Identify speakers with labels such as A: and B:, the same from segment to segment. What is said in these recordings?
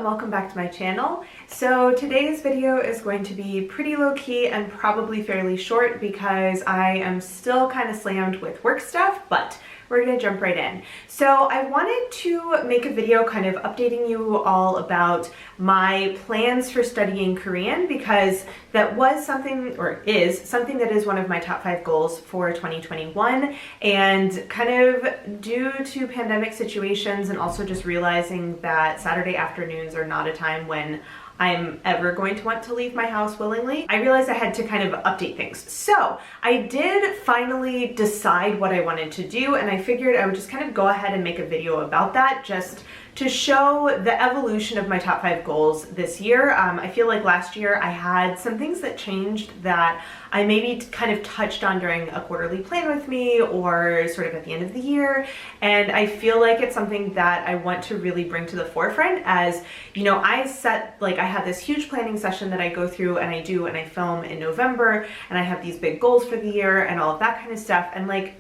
A: welcome back to my channel. So today's video is going to be pretty low-key and probably fairly short because I am still kind of slammed with work stuff, but we're gonna jump right in. So I wanted to make a video kind of updating you all about my plans for studying Korean because that was something, or is something that is one of my top 5 goals for 2021, and kind of due to pandemic situations and also just realizing that Saturday afternoons are not a time when I'm ever going to want to leave my house willingly, I realized I had to kind of update things. So I did finally decide what I wanted to do, and I figured I would just kind of go ahead and make a video about that just to show the evolution of my top 5 goals this year. I feel like last year I had some things that changed that I maybe kind of touched on during a quarterly plan with me or sort of at the end of the year. And I feel like it's something that I want to really bring to the forefront as, you know, I have this huge planning session that I go through and I do and I film in November, and I have these big goals for the year and all of that kind of stuff. And like,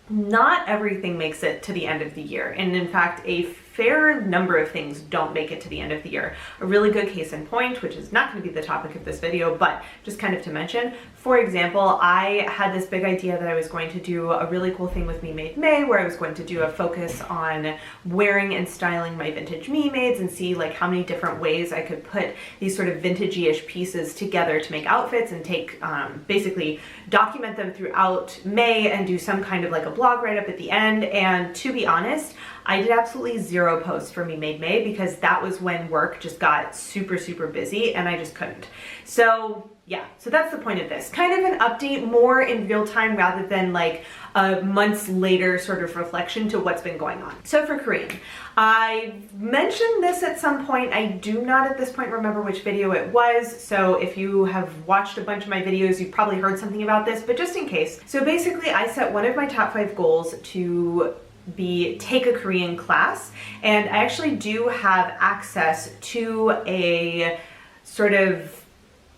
A: not everything makes it to the end of the year. And in fact, a fair number of things don't make it to the end of the year. A really good case in point, which is not going to be the topic of this video, but just kind of to mention, for example, I had this big idea that I was going to do a really cool thing with Me Made May, where I was going to do a focus on wearing and styling my vintage Me Mades and see like how many different ways I could put these sort of vintagey-ish pieces together to make outfits and take, basically document them throughout May and do some kind of like a blog write-up at the end. And to be honest, I did absolutely 0 posts for Me Made May because that was when work just got super, super busy and I just couldn't. So yeah, so that's the point of this. Kind of an update more in real time rather than like a months later sort of reflection to what's been going on. So for Korean, I mentioned this at some point. I do not at this point remember which video it was. So if you have watched a bunch of my videos, you've probably heard something about this, but just in case. So basically I set one of my top 5 goals to take a Korean class, and I actually do have access to a sort of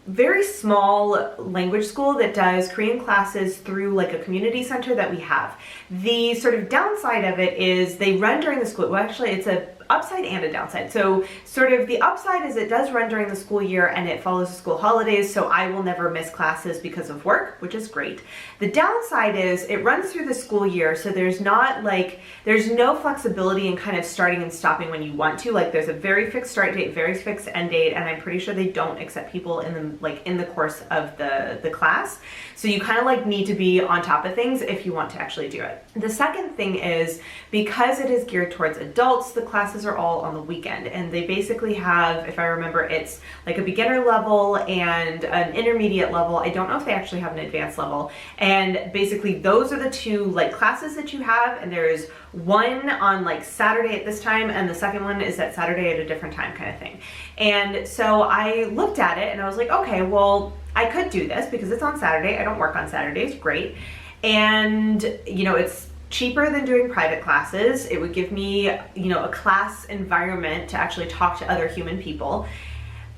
A: very small language school that does Korean classes through like a community center that we have. The sort of downside of it is they run during the school, well actually it's a upside and a downside. So sort of the upside is it does run during the school year and it follows the school holidays, so I will never miss classes because of work, which is great. The downside is it runs through the school year, so there's no flexibility in kind of starting and stopping when you want to. Like there's a very fixed start date, very fixed end date, and I'm pretty sure they don't accept people in the course of the class. So you kind of like need to be on top of things if you want to actually do it. The second thing is because it is geared towards adults, the classes are all on the weekend, and they basically have, if I remember, it's like a beginner level and an intermediate level. I don't know if they actually have an advanced level, and basically those are the 2 like classes that you have, and there's one on like Saturday at this time and the second one is at Saturday at a different time kind of thing. And so I looked at it and I was like, okay, well I could do this because it's on Saturday. I don't work on Saturdays, great. And you know, it's cheaper than doing private classes. It would give me, you know, a class environment to actually talk to other human people.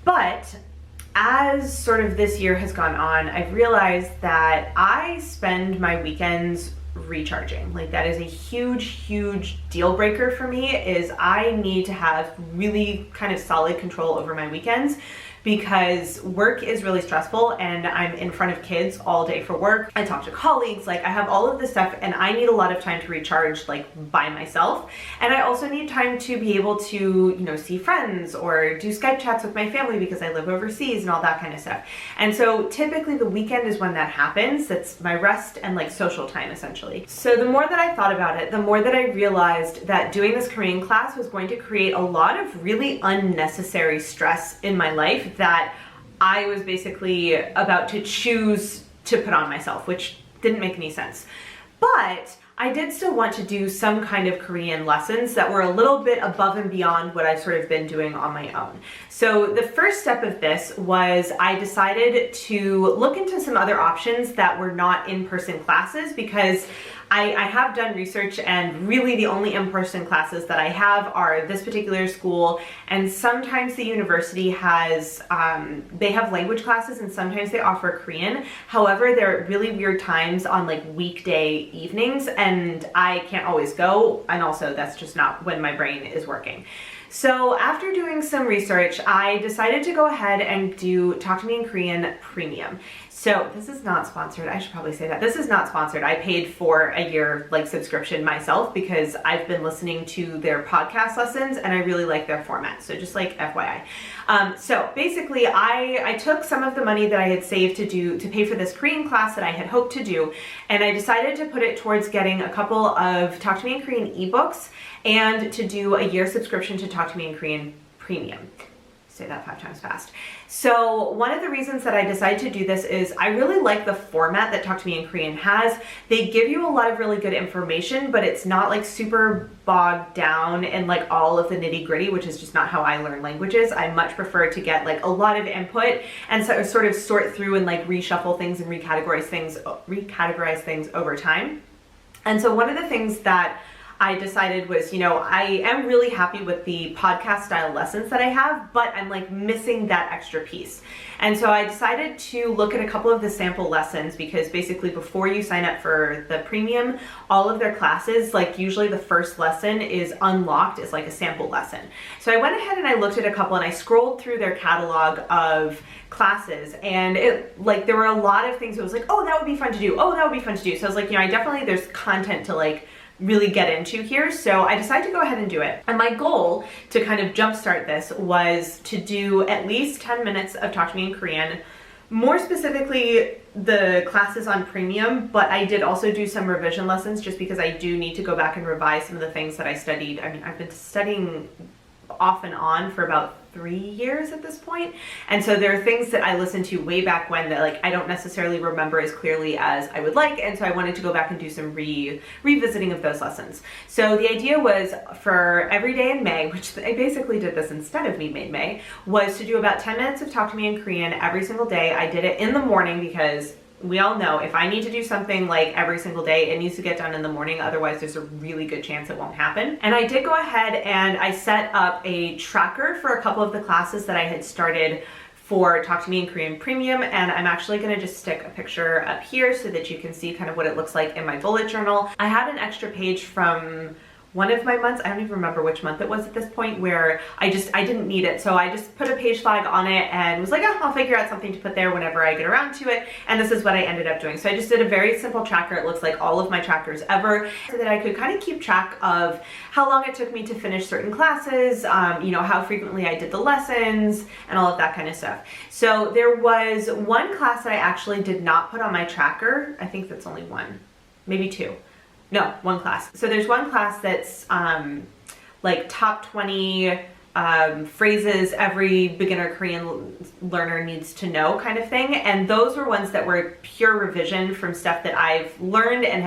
A: But as sort of this year has gone on, I've realized that I spend my weekends recharging. Like that is a huge deal breaker for me, is I need to have really kind of solid control over my weekends because work is really stressful and I'm in front of kids all day for work. I talk to colleagues, like I have all of this stuff and I need a lot of time to recharge like by myself. And I also need time to be able to, you know, see friends or do Skype chats with my family because I live overseas and all that kind of stuff. And so typically the weekend is when that happens. That's my rest and like social time essentially. So the more that I thought about it, the more that I realized that doing this Korean class was going to create a lot of really unnecessary stress in my life that I was basically about to choose to put on myself, which didn't make any sense. But I did still want to do some kind of Korean lessons that were a little bit above and beyond what I've sort of been doing on my own. So the first step of this was I decided to look into some other options that were not in-person classes because I have done research and really the only in-person classes that I have are this particular school, and sometimes the university has, they have language classes and sometimes they offer Korean. However, they're at really weird times on like weekday evenings and I can't always go, and also that's just not when my brain is working. So after doing some research, I decided to go ahead and do Talk to Me in Korean Premium. So this is not sponsored. I should probably say that. This is not sponsored. I paid for a year subscription myself because I've been listening to their podcast lessons and I really like their format. So just FYI. So basically I took some of the money that I had saved to pay for this Korean class that I had hoped to do, and I decided to put it towards getting a couple of Talk to Me in Korean ebooks and to do a year subscription to Talk to Me in Korean Premium. Say that 5 times fast. So one of the reasons that I decided to do this is I really like the format that Talk to Me in Korean has. They give you a lot of really good information, but it's not super bogged down in all of the nitty gritty, which is just not how I learn languages. I much prefer to get a lot of input and so sort of sort through and reshuffle things and recategorize things over time. And so one of the things that I decided was, I am really happy with the podcast style lessons that I have, but I'm missing that extra piece. And so I decided to look at a couple of the sample lessons because basically before you sign up for the premium, all of their classes, usually the first lesson is unlocked as a sample lesson. So I went ahead and I looked at a couple and I scrolled through their catalog of classes, and there were a lot of things that was oh, that would be fun to do. Oh, that would be fun to do. So I was I definitely, there's content to really get into here. So I decided to go ahead and do it. And my goal to kind of jumpstart this was to do at least 10 minutes of Talk to Me in Korean, more specifically the classes on premium, but I did also do some revision lessons just because I do need to go back and revise some of the things that I studied. I mean, I've been studying off and on for about 3 years at this point. And so there are things that I listened to way back when that I don't necessarily remember as clearly as I would like. And so I wanted to go back and do some revisiting of those lessons. So the idea was for every day in May, which I basically did this instead of May, was to do about 10 minutes of Talk to Me in Korean every single day. I did it in the morning because we all know if I need to do something every single day, it needs to get done in the morning. Otherwise, there's a really good chance it won't happen. And I did go ahead and I set up a tracker for a couple of the classes that I had started for Talk to Me in Korean Premium. And I'm actually going to just stick a picture up here so that you can see kind of what it looks like in my bullet journal. I had an extra page from one of my months, I don't even remember which month it was at this point, where I didn't need it. So I just put a page flag on it and was oh, I'll figure out something to put there whenever I get around to it. And this is what I ended up doing. So I just did a very simple tracker. It looks like all of my trackers ever, so that I could kind of keep track of how long it took me to finish certain classes, how frequently I did the lessons and all of that kind of stuff. So there was one class that I actually did not put on my tracker. I think that's only one, maybe two. No, one class. So there's one class that's top 20 phrases every beginner Korean learner needs to know kind of thing. And those were ones that were pure revision from stuff that I've learned and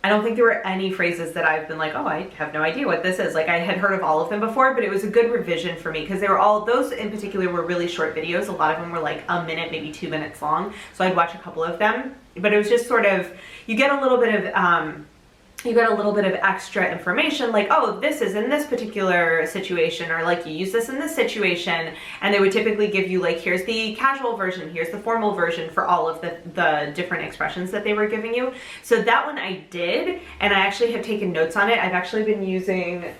A: I don't think there were any phrases that I've been oh, I have no idea what this is. I had heard of all of them before, but it was a good revision for me because they were those in particular were really short videos. A lot of them were a minute, maybe 2 minutes long. So I'd watch a couple of them, but it was just sort of, you get a little bit of extra information, oh, this is in this particular situation, or you use this in this situation. And they would typically give you here's the casual version, here's the formal version for all of the different expressions that they were giving you. So that one I did, and I actually have taken notes on it. I've actually been using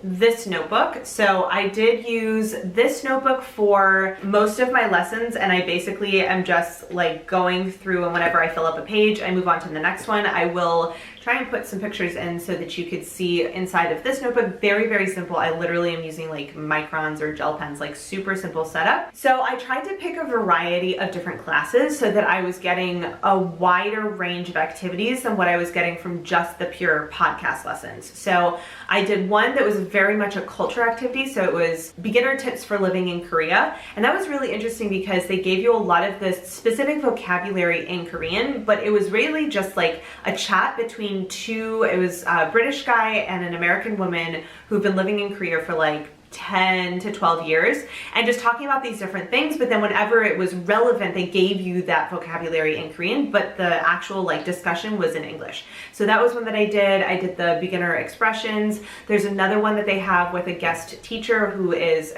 A: this notebook. So I did use this notebook for most of my lessons, and I basically am just going through, and whenever I fill up a page, I move on to the next one. I will try and put some pictures in so that you could see inside of this notebook. Very, very simple. I literally am using microns or gel pens, super simple setup. So I tried to pick a variety of different classes so that I was getting a wider range of activities than what I was getting from just the pure podcast lessons. So I did one that was very much a culture activity. So it was beginner tips for living in Korea. And that was really interesting because they gave you a lot of the specific vocabulary in Korean, but it was really just a chat between it was a British guy and an American woman who've been living in Korea for 10 to 12 years and just talking about these different things. But then whenever it was relevant, they gave you that vocabulary in Korean, but the actual discussion was in English. So that was one that I did. I did the beginner expressions. There's another one that they have with a guest teacher who is,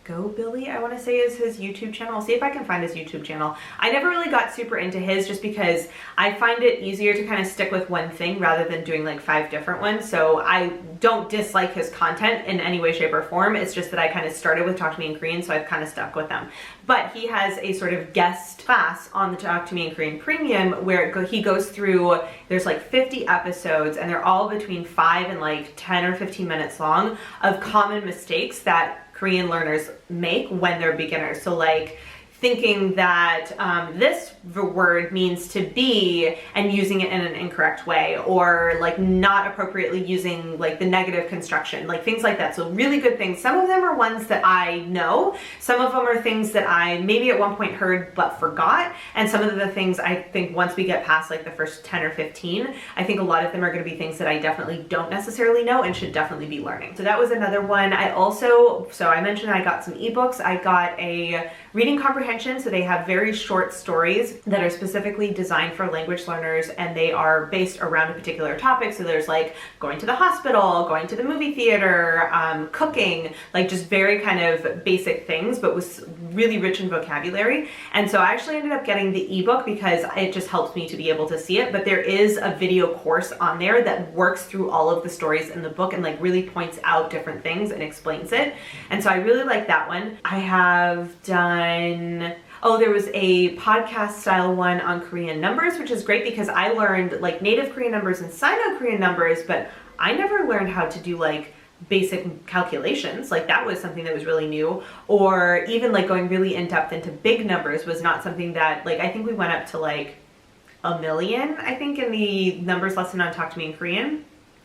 A: Go Billy, I want to say is his YouTube channel. I'll see if I can find his YouTube channel. I never really got super into his just because I find it easier to kind of stick with one thing rather than doing like 5 different ones. So I don't dislike his content in any way, shape, or form. It's just that I kind of started with Talk to Me in Korean, so I've kind of stuck with them. But he has a sort of guest class on the Talk to Me in Korean Premium where he goes through, there's like 50 episodes and they're all between 5 and like 10 or 15 minutes long of common mistakes that Korean learners make when they're beginners. So like thinking that this word means to be and using it in an incorrect way, or like not appropriately using like the negative construction, like things like that. So really good things. Some of them are ones that I know. Some of them are things that I maybe at one point heard but forgot. And some of the things I think once we get past like the first 10 or 15, I think a lot of them are going to be things that I definitely don't necessarily know and should definitely be learning. So that was another one. I also, so I mentioned I got some ebooks. I got a reading comprehension. So they have very short stories that are specifically designed for language learners, and they are based around a particular topic. So there's like going to the hospital, going to the movie theater, cooking, like just very kind of basic things, but with really rich in vocabulary. And so I actually ended up getting the ebook because it just helps me to be able to see it. But there is a video course on there that works through all of the stories in the book and like really points out different things and explains it. And so I really like that one. I have done, oh, there was a podcast style one on Korean numbers, which is great because I learned like native Korean numbers and Sino-Korean numbers, but I never learned how to do like basic calculations. Like that was something that was really new, or even like going really in depth into big numbers was not something that, like, I think we went up to like 1,000,000, I think, in the numbers lesson on Talk to Me in Korean.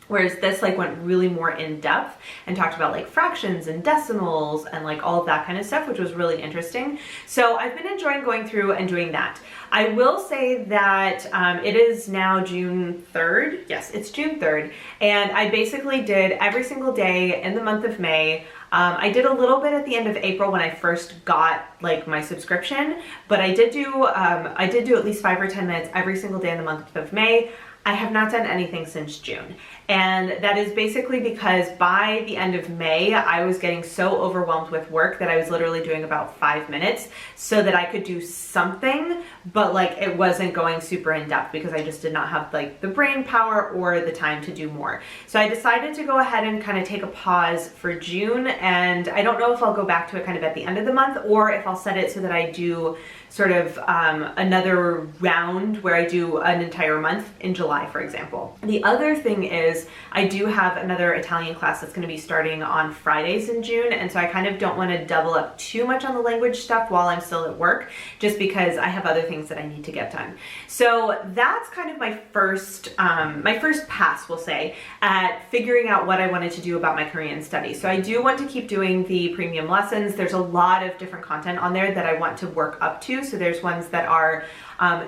A: Whereas this like went really more in depth and talked about like fractions and decimals and like all of that kind of stuff, which was really interesting. So I've been enjoying going through and doing that. I will say that it is now June 3rd. Yes, it's June 3rd. And I basically did every single day in the month of May. I did a little bit at the end of April when I first got like my subscription, but I did do at least 5 or 10 minutes every single day in the month of May. I have not done anything since June. And that is basically because by the end of May, I was getting so overwhelmed with work that I was literally doing about 5 minutes so that I could do something, but like it wasn't going super in depth because I just did not have like the brain power or the time to do more. So I decided to go ahead and kind of take a pause for June, and I don't know if I'll go back to it kind of at the end of the month or if I'll set it so that I do sort of another round where I do an entire month in July, for example. The other thing is I do have another Italian class that's going to be starting on Fridays in June, and so I kind of don't want to double up too much on the language stuff while I'm still at work, just because I have other things that I need to get done. So that's kind of my first pass, we'll say, at figuring out what I wanted to do about my Korean studies. So I do want to keep doing the premium lessons. There's a lot of different content on there that I want to work up to. So there's ones that are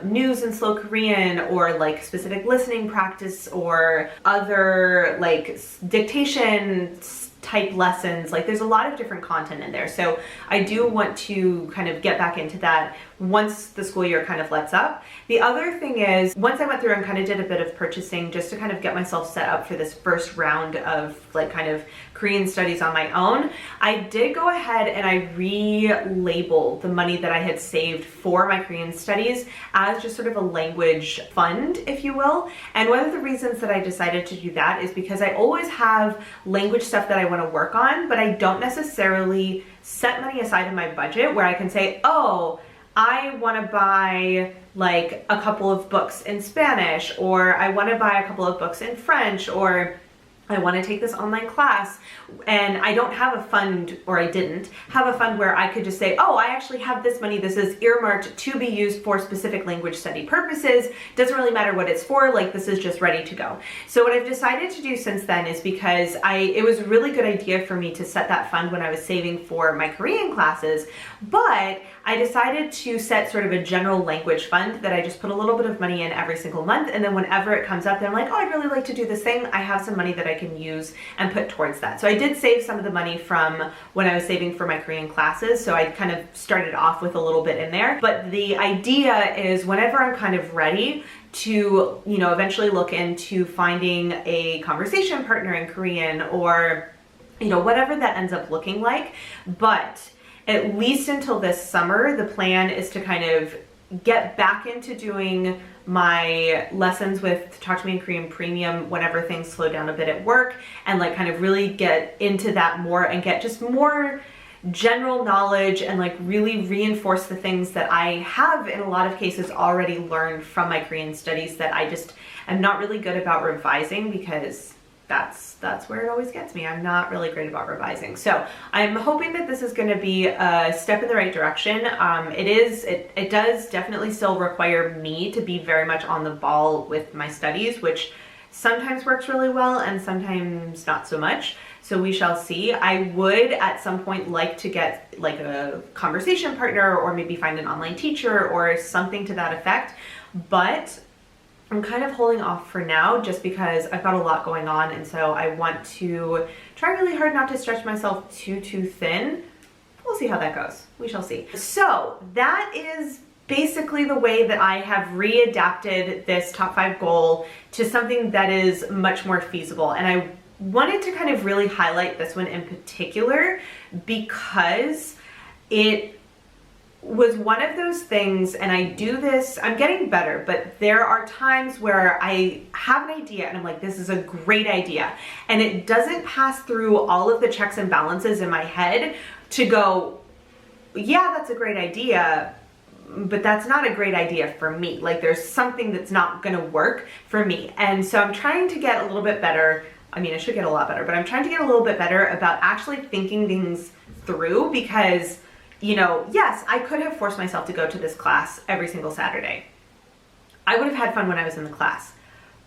A: news in slow Korean, or like specific listening practice, or other like dictation type lessons. Like there's a lot of different content in there. So I do want to kind of get back into that once the school year kind of lets up. The other thing is, once I went through and kind of did a bit of purchasing just to kind of get myself set up for this first round of like kind of Korean studies on my own, I did go ahead and I relabeled the money that I had saved for my Korean studies as just sort of a language fund, if you will. And one of the reasons that I decided to do that is because I always have language stuff that I want to work on, but I don't necessarily set money aside in my budget where I can say, oh, I want to buy like a couple of books in Spanish, or I want to buy a couple of books in French, or I want to take this online class, and I don't have a fund, or I didn't have a fund where I could just say, oh, I actually have this money. This is earmarked to be used for specific language study purposes. Doesn't really matter what it's for. Like this is just ready to go. So what I've decided to do since then is, because it was a really good idea for me to set that fund when I was saving for my Korean classes, but I decided to set sort of a general language fund that I just put a little bit of money in every single month, and then whenever it comes up, then I'm like, oh, I'd really like to do this thing, I have some money that I can use and put towards that. So I did save some of the money from when I was saving for my Korean classes, so I kind of started off with a little bit in there. But the idea is, whenever I'm kind of ready to, you know, eventually look into finding a conversation partner in Korean, or, you know, whatever that ends up looking like, but at least until this summer, the plan is to kind of get back into doing my lessons with Talk to Me in Korean Premium whenever things slow down a bit at work, and like kind of really get into that more and get just more general knowledge and like really reinforce the things that I have in a lot of cases already learned from my Korean studies that I just am not really good about revising, because that's where it always gets me. I'm not really great about revising. So I'm hoping that this is going to be a step in the right direction. It does definitely still require me to be very much on the ball with my studies, which sometimes works really well and sometimes not so much. So we shall see. I would at some point like to get like a conversation partner, or maybe find an online teacher or something to that effect. But I'm kind of holding off for now just because I've got a lot going on, and so I want to try really hard not to stretch myself too thin. We'll see how that goes. We shall see. So that is basically the way that I have readapted this top 5 goal to something that is much more feasible. And I wanted to kind of really highlight this one in particular because it was one of those things, and I do this, I'm getting better, but there are times where I have an idea and I'm like, this is a great idea, and it doesn't pass through all of the checks and balances in my head to go, yeah, that's a great idea, but that's not a great idea for me. Like, there's something that's not gonna work for me. And so I'm trying to get a little bit better. I mean, I should get a lot better, but I'm trying to get a little bit better about actually thinking things through, because, you know, yes, I could have forced myself to go to this class every single Saturday. I would have had fun when I was in the class,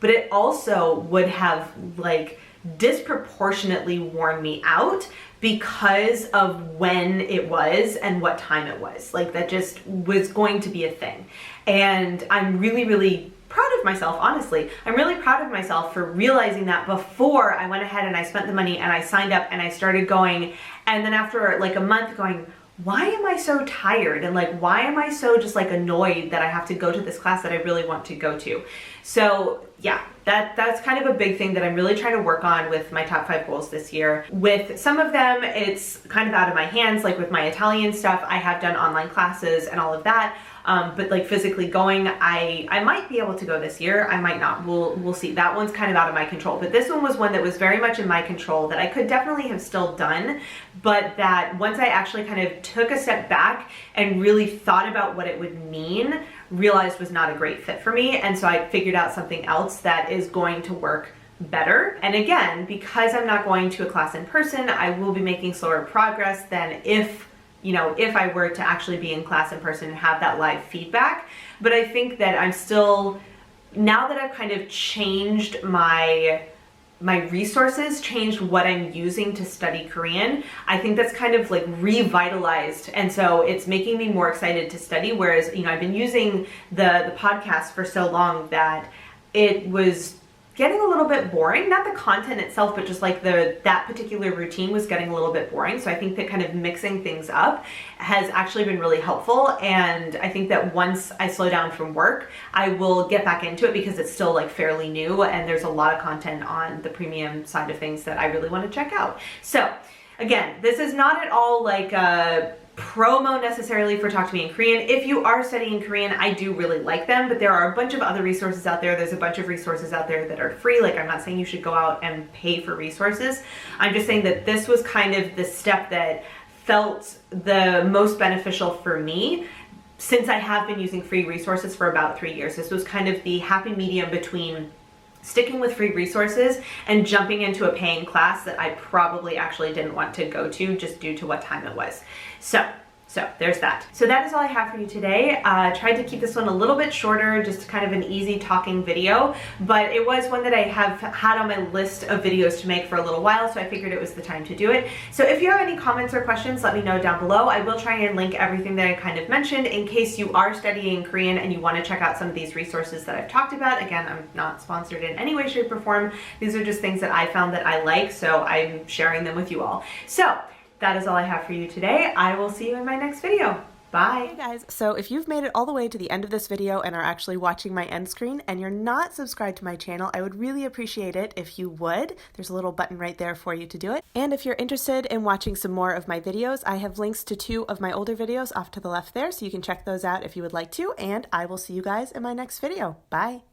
A: but it also would have like disproportionately worn me out because of when it was and what time it was. Like, that just was going to be a thing. And I'm really, really proud of myself, honestly. I'm really proud of myself for realizing that before I went ahead and I spent the money and I signed up and I started going. And then after like a month going, why am I so tired? And like, why am I so just like annoyed that I have to go to this class that I really want to go to? So yeah, that's kind of a big thing that I'm really trying to work on with my top 5 goals this year. With some of them, it's kind of out of my hands. Like with my Italian stuff, I have done online classes and all of that. But like physically going, I might be able to go this year. I might not. We'll see. That one's kind of out of my control. But this one was one that was very much in my control, that I could definitely have still done, but that once I actually kind of took a step back and really thought about what it would mean, realized was not a great fit for me. And so I figured out something else that is going to work better. And again, because I'm not going to a class in person, I will be making slower progress than if I were to actually be in class in person and have that live feedback. But I think that I'm still, now that I've kind of changed my resources, changed what I'm using to study Korean, I think that's kind of like revitalized. And so it's making me more excited to study. Whereas, I've been using the podcast for so long that it was getting a little bit boring. Not the content itself, but just like that particular routine was getting a little bit boring. So I think that kind of mixing things up has actually been really helpful. And I think that once I slow down from work, I will get back into it, because it's still like fairly new and there's a lot of content on the premium side of things that I really want to check out. So again, this is not at all like a promo necessarily for Talk to Me in Korean. If you are studying Korean, I do really like them, but there are a bunch of other resources out there. There's a bunch of resources out there that are free. Like, I'm not saying you should go out and pay for resources. I'm just saying that this was kind of the step that felt the most beneficial for me, since I have been using free resources for about 3 years. This was kind of the happy medium between sticking with free resources and jumping into a paying class that I probably actually didn't want to go to just due to what time it was. So there's that. So that is all I have for you today. Tried to keep this one a little bit shorter, just kind of an easy talking video, but it was one that I have had on my list of videos to make for a little while, so I figured it was the time to do it. So if you have any comments or questions, let me know down below. I will try and link everything that I kind of mentioned in case you are studying Korean and you want to check out some of these resources that I've talked about. Again, I'm not sponsored in any way, shape, or form. These are just things that I found that I like, so I'm sharing them with you all. So that is all I have for you today. I will see you in my next video. Bye.
B: Hey guys, so if you've made it all the way to the end of this video and are actually watching my end screen and you're not subscribed to my channel, I would really appreciate it if you would. There's a little button right there for you to do it. And if you're interested in watching some more of my videos, I have links to 2 of my older videos off to the left there, so you can check those out if you would like to, and I will see you guys in my next video. Bye!